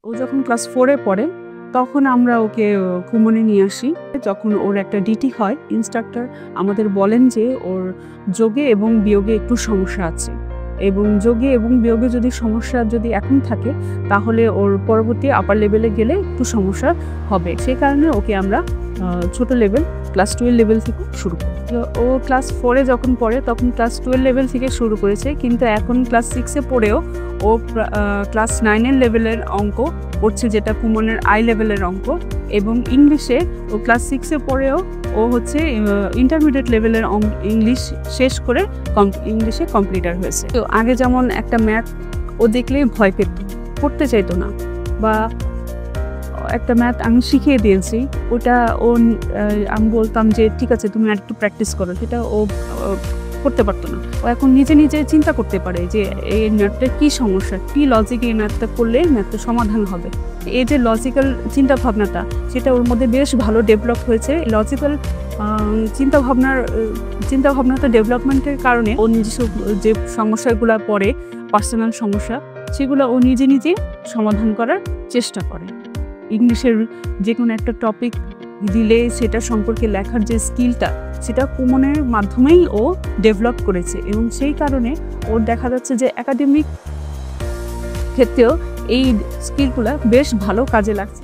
ও যখন ক্লাস 4 এ পড়ে তখন আমরা ওকে কুমনে নিয়ে আসি। যখন ওর একটা ডিটি হয়, ইনস্ট্রাক্টর আমাদের বলেন যে ওর যোগে এবং বিয়োগে একটু সমস্যা আছে এবং যোগে এবং বিয়োগে যদি সমস্যা এখন থাকে তাহলে ওর পরবর্তী আপার লেভেলে গেলে একটু সমস্যা হবে। সেই কারণে ওকে আমরা ছোট লেভেল ক্লাস 12 লেভেল থেকে শুরু করি। ও ক্লাস 4 এ যখন পড়ে তখন ক্লাস 12 লেভেল থেকে শুরু করেছে, কিন্তু এখন ক্লাস 6 এ পড়েও ও ক্লাস 9 এর লেভেলের অঙ্ক পড়ছে, যেটা কুমনের আই লেভেলের অঙ্ক। এবং ইংলিশে ও ক্লাস 6 এ পড়েও ও হচ্ছে ইন্টারমিডিয়েট লেভেলের ইংলিশ শেষ করে ইংলিশে কমপ্লিটার হয়েছে। তো আগে যেমন একটা ম্যাথ ও দেখলেই ভয় পেত, পড়তে চাইতো না, বা একটা ম্যাথ আমি শিখিয়ে দিয়েছি, ওটা ও আমি বলতাম যে ঠিক আছে তুমি আর একটু প্র্যাকটিস করো, সেটা ও করতে পারতো না। ও এখন নিজে নিজে চিন্তা করতে পারে যে এই ম্যাথটার কী সমস্যা, কী লজিকে এই ম্যাথটা করলে ম্যাথটা সমাধান হবে। এই যে লজিক্যাল চিন্তা ভাবনাটা, সেটা ওর মধ্যে বেশ ভালো ডেভেলপ হয়েছে। লজিক্যাল চিন্তাভাবনাটা ডেভেলপমেন্টের কারণে ও নিজস্ব যে সমস্যাগুলো পড়ে, পার্সোনাল সমস্যা, সেগুলো ও নিজে নিজে সমাধান করার চেষ্টা করে। ইংলিশের যে কোনো একটা টপিক দিলে সেটা সম্পর্কে লেখার যে স্কিলটা, সেটা কুমনের মাধ্যমেই ও ডেভেলপ করেছে এবং সেই কারণে ওর দেখা যাচ্ছে যে একাডেমিক ক্ষেত্রেও এই স্কিলগুলো বেশ ভালো কাজে লাগছে।